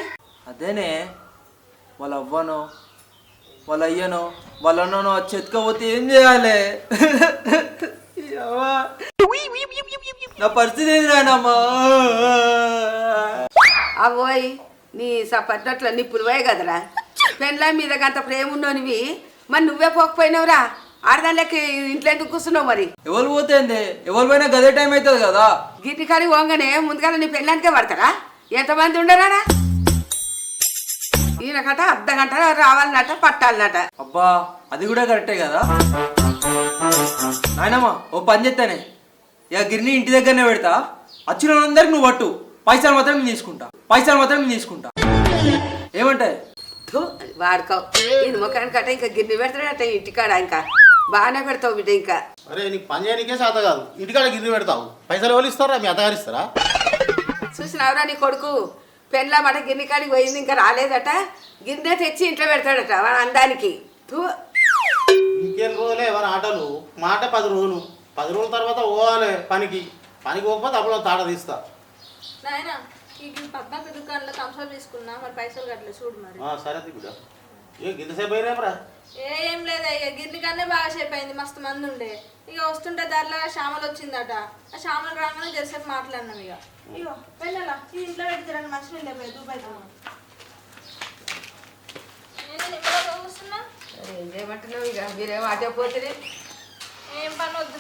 అదేనే, వాళ్ళ అవ్వనో వాళ్ళ అయ్యనో వాళ్ళ అన్ననో వచ్చి ఎత్తుకపోతే ఏం చేయాలి? నా పరిస్థితి ఏంది నాయనమ్మా? అవోయ్, నీ పట్టినట్లు నిప్పులు పోయి కదరా. పెళ్ళాం మీద అంత ప్రేమ ఉన్నోనివి, మరి నువ్వే పోకపోయినావురా? ఆడదానికి ఇంట్లో ఎందుకు కూర్చున్నావు? మరి ఎవరు పోతేంది, ఎవరు పోయినా గదే టైం అవుతుంది కదా. గిట్టి కాడి పోగానే ముందుగా నీ పెళ్ళానికే పడతారా? ఎంతమంది ఉండరారా? ఈయనకట అర్ధగంట రావాలన్నట, పట్టాలన్నట. అబ్బా, అది కూడా కరెక్టే కదా నాయనమ్మా. ఓ పని చేస్తానే, ఇక గిరిని ఇంటి దగ్గరనే పెడతా. వచ్చిన వాళ్ళందరికి నువ్వు పట్టు, పైసలు మాత్రం నేను తీసుకుంటా. ఏమంటాయి? వాడుకో ఇది ముఖానికట ఇంకా గిన్నె పెడతాడట ఇంటికాడ. ఇంకా బాగానే పెడతావు బిడ్డ. ఇంకా అరే, నీకు పని చేయడానికే శాత కాదు, ఇంటికాడ గిన్నె పెడతావు. పైసలు ఎవరు ఇస్తారా? మీ అత్తగారు ఇస్తారా? చూసినావురా నీ కొడుకు? పెళ్ళా మాట గిన్నె కాడికి పోయింది, ఇంకా రాలేదట. గిన్నె తెచ్చి ఇంట్లో పెడతాడట వాడు అందానికి. ఇంకేం రోజులే ఎవరి ఆటలు మాట 10 రోజులు. 10 రోజుల తర్వాత పోవాలి పనికి పోకపోతే అప్పుడు తాట తీస్తా. నాయన ఈ పద్మక దుకాణంలో థమ్స్అప్ తీసుకున్నా, మరి పైసలు కట్టలే చూడు. మరి సరే బిడ్డ, ఏ గింతసేపు అయినామరా? ఏం లేదా, ఇక గిన్నె కన్నా బాగా సేపు అయింది. మస్తు మంది ఉండే. ఇక వస్తుంటే దారిలో శ్యామలు వచ్చిందట. ఆ శ్యామలు రాగానే జరసేపు మాట్లాడినాం. ఇక ఇగో వెళ్ళాలా, ఈ ఇంట్లో పెడితే 2 మనుషులు వెళ్ళిపోయి దుబాయ్ కూర్చున్నా. ఏం చేయమంటున్నావు? ఇక మీరేమో అటే పోతుంది. ఏం పని వద్దు,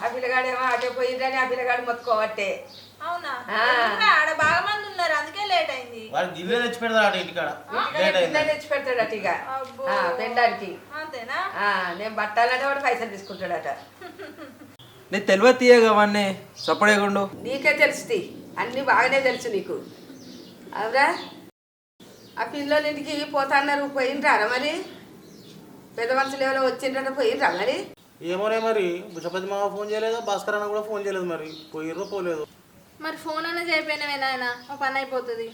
ఆ పిల్లగాడేమో అటే పోయిందని ఆ పిల్లగాడు మొత్తుకోవట్టే. అవునా? ఆడ బాగా మంది ఉన్నారు, అందుకే లేట్ అయింది. వాడు గిన్నె తెచ్చి పెడతాడు ఇంటికాడ. గిన్నె తెచ్చి పెడతాడట ఇక పెళ్ళానికి. అంతేనా? నేను బట్టాలంటే వాడు పైసలు తీసుకుంటాడట. నేను తెలియదు తీయగవన్నీ సపడేయకుండా. నీకే తెలుస్తుంది. అన్నీ బాగానే తెలుసు నీకు. అవురా, ఆ పిల్లల ఇంటికి పోతాన్నారు, పోయినరా మరి? పెద్ద మనుషులు ఎవరో వచ్చిండ్రట, పోయినరా మరి? ఏమోనే మరి, బుషపతి మామ ఫోన్ చేయలేదు, భాస్కర్ అన్న కూడా ఫోన్ చేయలేదు. మరి పోయిర్రో పోలేదు. మరి ఫోన్ అన్న చేయపోయినావే నాయన, మా పని అయిపోతుంది.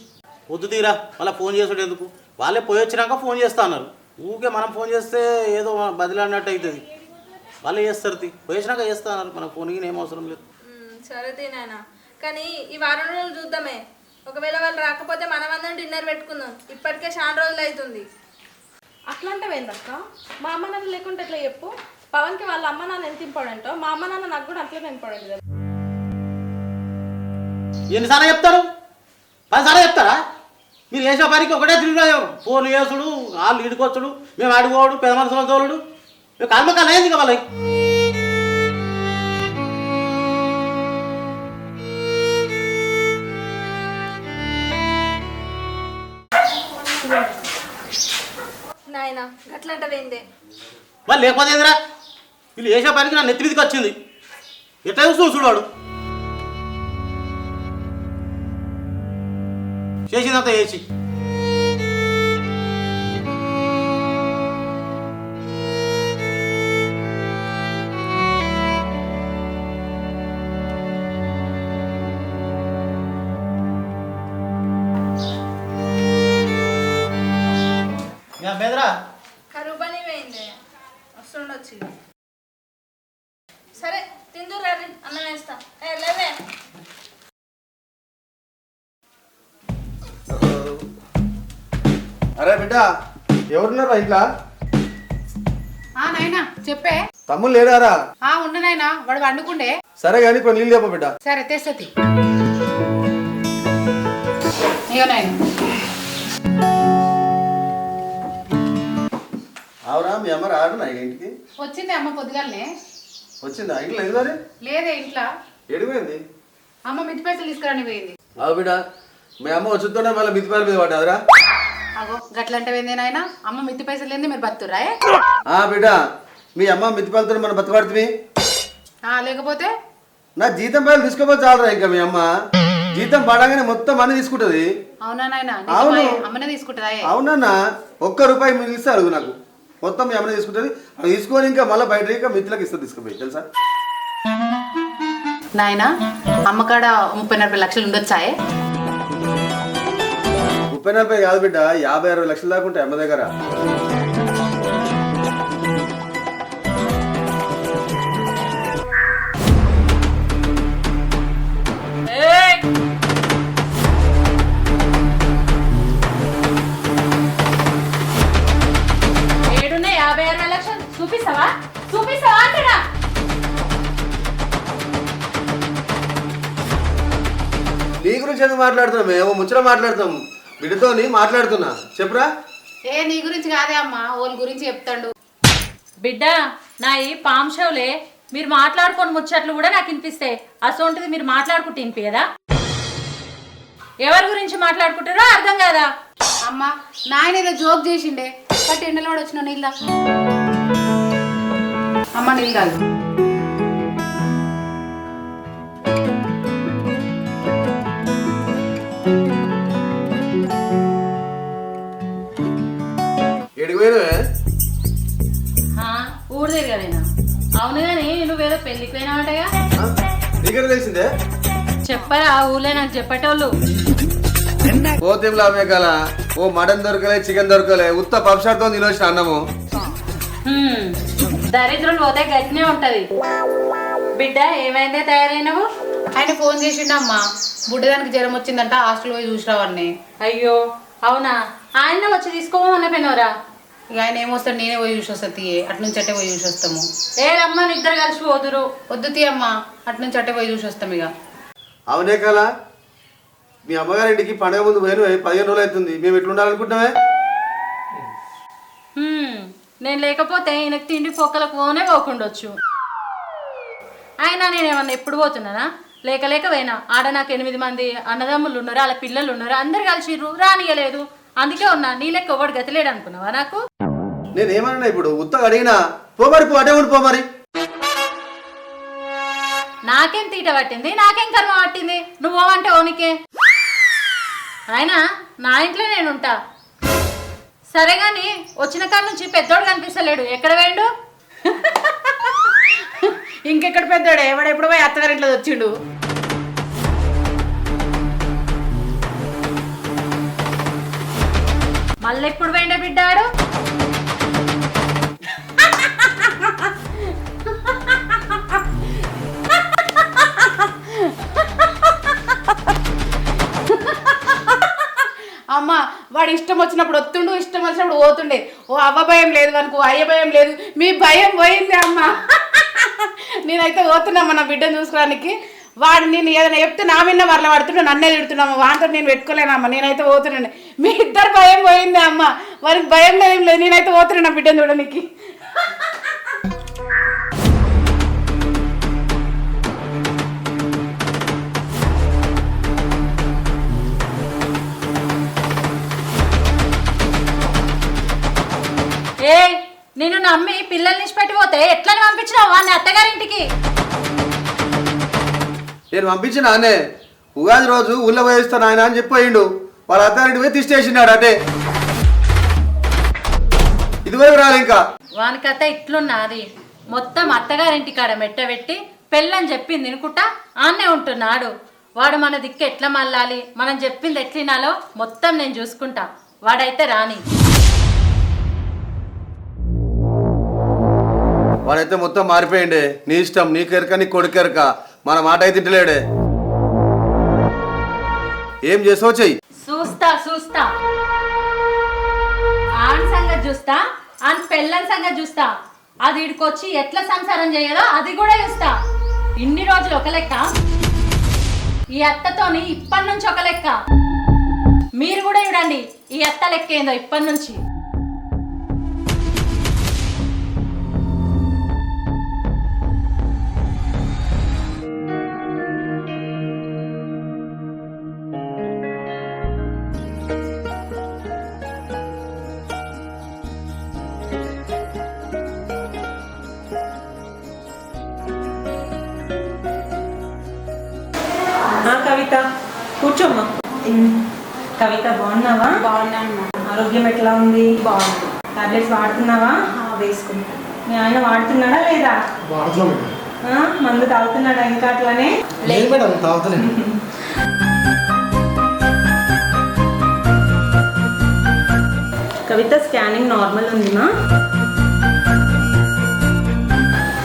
వద్దు తీరా, మళ్ళీ ఫోన్ చేసుడు ఎందుకు? వాళ్ళే పోయి వచ్చినాక ఫోన్ చేస్తా అన్నారు. ఊకే మనం ఫోన్ చేస్తే ఏదో బదిలాడినట్టు అవుతుంది. వాళ్ళే చేస్తారు, పోయి వచ్చినాక చేస్తా అన్నారు. మనకు ఫోన్కి ఏం అవసరం లేదు. సరే నాయన, కానీ ఈ వారం రోజులు చూద్దామే. ఒకవేళ వాళ్ళు రాకపోతే మనమందరం డిన్నర్ పెట్టుకుందాం. ఇప్పటికే చాలా రోజులు అవుతుంది. అట్లా అంటే ఏందక్క? మా అమ్మ నాన్న లేకుంటే ఎట్లా చెప్పు? పవన్కి వాళ్ళ అమ్మ నాన్న ఎంత ఇంపార్టెంటో మా అమ్మ నాన్న నాకు కూడా అట్లనే ఇంపార్టెంట్ కదా. ఎన్నిసార్లు చెప్తారు? 10 సార్లు చెప్తారా? మీరు చేసే పనికి ఒకటే తిరిగి ఫోన్ చేసుడు, వాళ్ళు ఇడుకొచ్చుడు, మేము అడుగుకోడు, పెద్ద మనుషులు తోలుడు, మేము కర్మకాలు అయింది ఇక వాళ్ళకి. నాయన గట్లంటదేందే? వాళ్ళు లేకపోతే ఎదురా, వీళ్ళు చేసే పనికి నా నెత్తి మీదకి వచ్చింది. ఎట్లా చూస్తూ చూడాడు చేసిందంతా చేసి. బెదరా కరువు పని పోయిందే, వస్తుండొచ్చు. సరే తిందు రండి, అన్నం వేస్తా. లేవే. అరే బిడ్డ, ఎవరున్నారా ఇంట్లో? నాయనా చెప్పే. తమ్ముడు లేడారా? ఉండు నాయనా, వాడు వండుకుండే. సరే కానీ కొన్ని నీళ్ళు చెప్ప బిడ్డ. సరే తెస్తతి. ఇగో నాయన. అవురా, మీ అమ్మ రాడున్నా ఇంటికి? వచ్చింది అమ్మ పొద్దుగాలనే. వచ్చిందా? ఇంట్లో లేదు మరి? లేదే ఇంట్లో. ఎడిపోయింది? అమ్మ మిట్టి పైసలు తీసుకురాని పోయింది. అవు బిడ్డ, మీ అమ్మ వచ్చుతోనే మళ్ళీ మితిపాయల మీద పడ్డాదిరా. అగో గట్లంటే నాయన, అమ్మ మిత్తి పైసలు లేని మీరు బతురా? బిడ్డ, మీ అమ్మ మితిపాలతో మనం బతకబడుతుంది. లేకపోతే నా జీతం పైలు తీసుకోపోతే చాలరా. ఇంకా మీ అమ్మ జీతం పడగానే మొత్తం అన్ని తీసుకుంటది. అవునా నాయన? అవును, అమ్మనే తీసుకుంటుందా? అవునన్నా. ₹1 మిగిలిస్తే అడుగు నాకు. మొత్తం మీ అమ్మనే తీసుకుంటుంది. అది తీసుకొని ఇంకా మళ్ళీ బయట ఇంకా మిత్రులకు ఇస్తుంది, తీసుకుపోయి తెలుసా? నాయన అమ్మకాడ 30-40 లక్షలు ఉండొచ్చాయే? 30-40 కాదు బిడ్డ, 50-60 లక్షలు దాకా ఉంటాయి అమ్మ దగ్గర. ఏడున్నాయి 50-60 లక్షలు? చూపిస్తావా? చూపిస్తావా అంటడా? నీ గురించి ఎందుకు మాట్లాడుతున్నాం? మేము ముచ్చట మాట్లాడతాం, బిడ్డతో మాట్లాడుతున్నా. చెప్పురా. నీ గురించి కాదే అమ్మ, వాళ్ళ గురించి చెప్తాడు. బిడ్డ నాయి పామ్ షోలే, మీరు మాట్లాడుకొని ముచ్చట్లు కూడా నాకు వినిపిస్తాయి. అసోంటిది మీరు మాట్లాడుకుంటే వినిపించదా? ఎవరి గురించి మాట్లాడుకుంటారో అర్థం కాదా? అమ్మ నాయన ఏదో జోక్ చేసిండే, బట్ ఎండలో వచ్చిన నీళ్ళ. అమ్మ నీళ్ళు కాదు. ఊరు తిరగలేనా? అవును కానీ నువ్వేదో పెళ్లికి పోయినావటగా? నీకెలా తెలిసిందే? చెప్పరా ఊళ్ళో నాకు చెప్పేటోళ్ళు. పోతే లాభమే కల. ఓ మటన్ దొరకలే, చికెన్ దొరకలే, ఉత్త పప్షార్తో తినొచ్చిన అన్నము. దరిద్రులు పోతే గట్టినే ఉంటది. బిడ్డ ఏమైందే తయారైనవు? ఆయన ఫోన్ చేసిండమ్మా, బుడ్డదానికి జ్వరం వచ్చిందంట, హాస్టల్ పోయి చూసిరావన్నీ. అయ్యో అవునా? ఆయన వచ్చి తీసుకోమన్న పెనవరా? ఇక ఆయన ఏమొస్తాడు, నేనే పోయి చూసి వస్తా. అటు నుంచి అట్టే పోయి చూసి వస్తాము. ఏదమ్మా ఇద్దరు కలిసి పోదురు. వద్దు తీయమ్మా, అటు నుంచి అట్టే పోయి చూసి వస్తాం. ఇక అవునే కల, మీ అమ్మగారింటికి పండగ ముందు పోయిన 15 రోజులు అవుతుంది. మేము ఎట్లుండాలనుకుంటామే? నేను లేకపోతే ఈయనకు తిండి పొక్కలకు పోనే పోకుండొచ్చు. అయినా నేనేమన్నా ఎప్పుడు పోతున్నానా? లేక లేక పోయినా. ఆడ నాకు 8 మంది అన్నదమ్ములు ఉన్నారు, వాళ్ళ పిల్లలు ఉన్నారు, అందరు కలిసిర్రు, రానియలేదు. అందుకే ఉన్నా. నీ లెక్క ఎవడు గతిలేడు అనుకున్నావా నాకు? నేనేమన్నా ఇప్పుడు ఉత్తగా అడిగినా? పోమరి పో, అటే ఉండి పోమరి. నాకేం తీట పట్టింది, నాకేం కర్మ పట్టింది, నువ్వు అంటే ఓనికే. అయినా నా ఇంట్లో నేను ఉంటా. సరే గాని వచ్చిన కాడ నుంచి పెద్దోడు కనిపిస్తలేడు, ఎక్కడ వేయండు? ఇంకెక్కడ పెద్దోడే, వాడు ఎప్పుడు పోయి అత్తగారింట్లో వచ్చిండు. మళ్ళీ ఎప్పుడు వేయండే బిడ్డాడు? అమ్మ వాడు ఇష్టం వచ్చినప్పుడు వస్తుండు, ఇష్టం వచ్చినప్పుడు పోతుండే. ఓ అవ్వ భయం లేదు అనుకో, అయ్య భయం లేదు, మీ భయం పోయింది అమ్మ. నేనైతే పోతున్నామ్మా నా బిడ్డను చూసుకోవడానికి. వాడు నేను ఏదైనా చెప్తే నా మీద మరల పడుతుండే, నన్నే తిడుతున్నాము. వాటితో నేను పెట్టుకోలేనమ్మా, నేనైతే పోతున్నాండి. మీ ఇద్దరు భయం పోయింది అమ్మ, వారికి భయం లేదు, ఏం లేదు. నేనైతే పోతున్నాను నా బిడ్డను చూడడానికి. ఏ నేను నమ్మి పిల్లల్ని పెట్టిపోతే ఎట్లా పంపించినావు వాడిని అత్తగారింటికి? నేను పంపించిన అనే ఉగాది రోజు ఊళ్ళో పోయిస్తాను ఆయన అని చెప్పిపోయిండు. వాళ్ళ అత్తారింటి పోయి తీసేసినాడు అంటే ఇదివరకు రాలి. ఇంకా వాని కథ ఇట్లున్నది. మొత్తం అత్తగారింటి కాడ మెట్టబెట్టి పెళ్ళని చెప్పింది అనుకుంటా ఆన్నే ఉంటున్నాడు. వాడు మన దిక్కు ఎట్లా మళ్ళాలి, మనం చెప్పింది ఎట్లినాలో మొత్తం నేను చూసుకుంటా. వాడైతే రాని. వాడైతే మొత్తం మారిపోయిండే. నీ ఇష్టం, నీ కెరక, నీ కొడుకెరక, మన మాట అయితే తింటలేడే. ఏం చేసావు చెయ్యి. చూస్తా ఆన్ సంగతి చూస్తా, ఆన్ పెళ్ళని సంగతి చూస్తా. అది ఇడికొచ్చి ఎట్లా సంసారం చేయదో అది కూడా చూస్తా. ఇన్ని రోజులు ఒక లెక్క, ఈ అత్తతోని ఇప్పటి నుంచి ఒక లెక్క. మీరు కూడా చూడండి ఈ అత్త లెక్క ఏందో ఇప్పటి నుంచి. కవిత కూర్చోమ్మా. కవిత బాగున్నావా? బాగున్నాను. ఆరోగ్యం ఎట్లా ఉంది? బాగుంది. టాబ్లెట్స్ వాడుతున్నావా? వేసుకుంటా. మీ ఆయన వాడుతున్నాడా లేదా? మందు తాగుతున్నాడా ఇంకా అట్లానే? లేదు మేడం, తాగుతలేదు. కవిత స్కానింగ్ నార్మల్ ఉందిమా,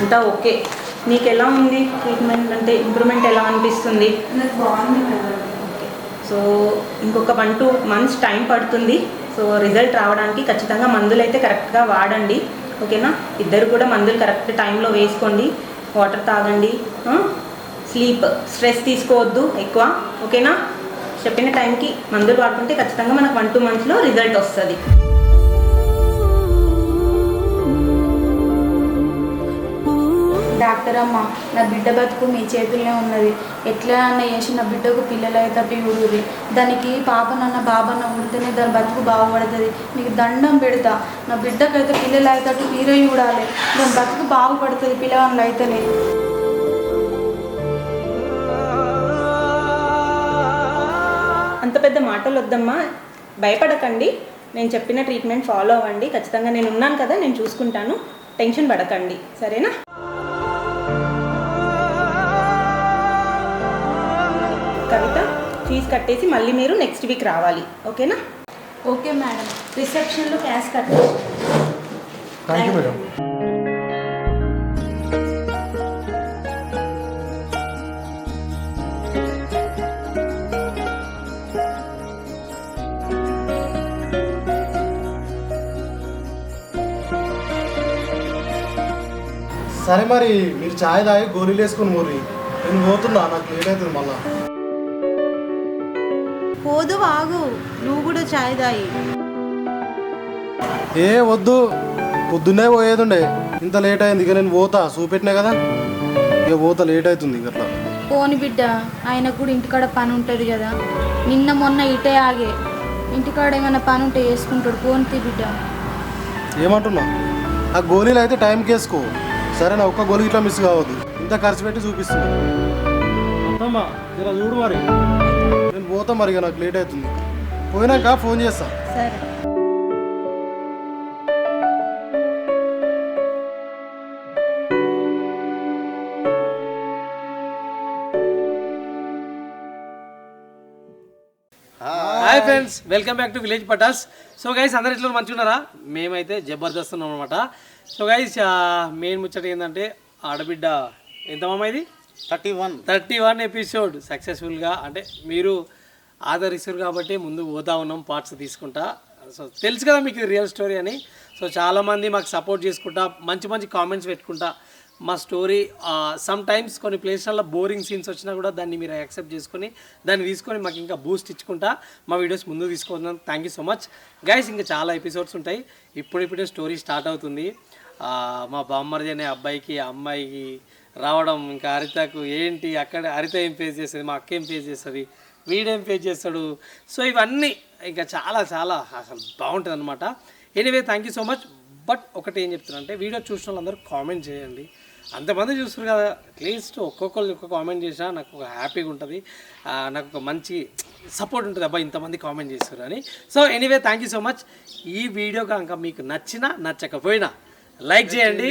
అంతా ఓకే. నీకు ఎలా ఉంది ట్రీట్మెంట్, అంటే ఇంప్రూవ్మెంట్ ఎలా అనిపిస్తుంది? నాకు బాగుంది. ఓకే, సో ఇంకొక 1-2 months టైం పడుతుంది. సో రిజల్ట్ రావడానికి ఖచ్చితంగా మందులు అయితే కరెక్ట్గా వాడండి, ఓకేనా? ఇద్దరు కూడా మందులు కరెక్ట్ టైంలో వేసుకోండి, వాటర్ తాగండి, స్లీప్, స్ట్రెస్ తీసుకోవద్దు ఎక్కువ, ఓకేనా? చెప్పిన టైంకి మందులు వాడుకుంటే ఖచ్చితంగా మనకు 1-2 monthsలో రిజల్ట్ వస్తుంది. డాక్టర్ అమ్మ, నా బిడ్డ బతుకు మీ చేతుల్లో ఉన్నది. ఎట్లా అన్న చేసి నా బిడ్డకు పిల్లలు అయితే ఊరుది. దానికి పాపనన్న బాబన్న ఉడితేనే దాని బతుకు బాగుపడుతుంది. నీకు దండం పెడతా, నా బిడ్డకైతే పిల్లలు అయితే మీరే చూడాలి. దాని బతుకు బాగుపడుతుంది పిల్లవాళ్ళు అయితేనే. అంత పెద్ద మాటలు వద్దమ్మా, భయపడకండి. నేను చెప్పిన ట్రీట్మెంట్ ఫాలో అవ్వండి. ఖచ్చితంగా నేను ఉన్నాను కదా, నేను చూసుకుంటాను. టెన్షన్ పడకండి, సరేనా? కవిత, ఫీజు కట్టేసి మళ్ళీ మీరు నెక్స్ట్ వీక్ రావాలి, ఓకేనా? Okay madam. రిసెప్షన్లో క్యాష్ కట్టాలి. Thank you madam. సరే మరి మీరు ఛాయ్ తాగి గోళీలు వేసుకొని మోరి. నేను పోతున్నా, నాకు లేట్ అవుతుంది మళ్ళా. పోదు ఆగు, నువ్వు కూడా చాయ్ తాగి. ఏ వద్దు, పొద్దున్నే పోయేదుండే, ఇంత లేట్ అయింది. ఇక నేను పోతా, చూపెట్టినా కదా, ఇక పోతా, లేట్ అవుతుంది ఇక అట్లా. పోని బిడ్డ, ఆయనకు కూడా ఇంటికాడ పని ఉంటుంది కదా. నిన్న మొన్న ఇటే ఆగే, ఇంటికాడ ఏమైనా పని ఉంటే వేసుకుంటాడు. పోని బిడ్డ. ఏమంటున్నా, ఆ గోళీలు అయితే టైంకి వేసుకో, సరేనా? ఒక్క గోళీ ఇట్లా మిస్ కావద్దు. ఇంత ఖర్చు పెట్టి చూపిస్తున్నాను. అమ్మా ఇలా చూడు మరి, నేను పోతా మరి, ఇక నాకు లేట్ అవుతుంది. పోయినాక ఫోన్ చేస్తా. సరే. Hi friends, welcome back to village Patas. So guys అందరు ఇట్లా మంచిగా ఉన్నారా? మేమైతే జబర్దస్త్ ఉన్నాం అనమాట. సో గైస్ మెయిన్ ముచ్చట ఏంటంటే ఆడబిడ్డ ఎంత మామ ఇది 31 ఎపిసోడ్ సక్సెస్ఫుల్గా, అంటే మీరు ఆదరిస్తారు కాబట్టి ముందు పోతా ఉన్నాం పార్ట్స్ తీసుకుంటా. సో తెలుసు కదా మీకు రియల్ స్టోరీ అని. సో చాలామంది మాకు సపోర్ట్ చేసుకుంటా, మంచి మంచి కామెంట్స్ పెట్టుకుంటా మా స్టోరీ. సమ్ టైమ్స్ కొన్ని ప్లేస్లలో బోరింగ్ సీన్స్ వచ్చినా కూడా దాన్ని మీరు యాక్సెప్ట్ చేసుకొని దాన్ని తీసుకొని మాకు ఇంకా బూస్ట్ ఇచ్చుకుంటా మా వీడియోస్ ముందు తీసుకుంటున్నాం. Thank you so much guys. ఇంకా చాలా ఎపిసోడ్స్ ఉంటాయి. ఇప్పుడిప్పుడే స్టోరీ స్టార్ట్ అవుతుంది. మా బామ్మర్ది అనే అబ్బాయికి అమ్మాయికి రావడం, ఇంకా హరితకు ఏంటి అక్కడ హరిత ఏం ఫేస్ చేస్తుంది, మా అక్క ఏం ఫేస్ చేస్తుంది, వీడేం ఫేస్ చేస్తాడు. సో ఇవన్నీ ఇంకా చాలా చాలా అసలు బాగుంటుంది అనమాట. Anyway thank you so much. But ఒకటి ఏం చెప్తున్నానంటే వీడియో చూసిన వాళ్ళందరూ కామెంట్ చేయండి. అంతమంది చూస్తారు కదా, అట్లీస్ట్ ఒక్కొక్కరు ఒక్క కామెంట్ చేసినా నాకు ఒక హ్యాపీగా ఉంటుంది, నాకు ఒక మంచి సపోర్ట్ ఉంటుంది. అబ్బాయి ఇంతమంది కామెంట్ చేస్తారు అని. So anyway thank you so much. ఈ వీడియో కనుక మీకు నచ్చినా నచ్చకపోయినా లైక్ చేయండి,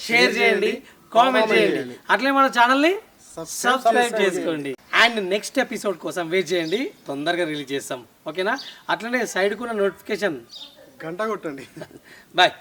షేర్ చేయండి, కామెంట్ చేయండి. అట్లే మన ఛానల్ని సబ్స్క్రైబ్ చేసుకోండి. అండ్ నెక్స్ట్ ఎపిసోడ్ కోసం వెయిట్ చేయండి, తొందరగా రిలీజ్ చేస్తాం. ఓకేనా? అట్లనే సైడ్కున్న నోటిఫికేషన్ గంట కొట్టండి. బాయ్.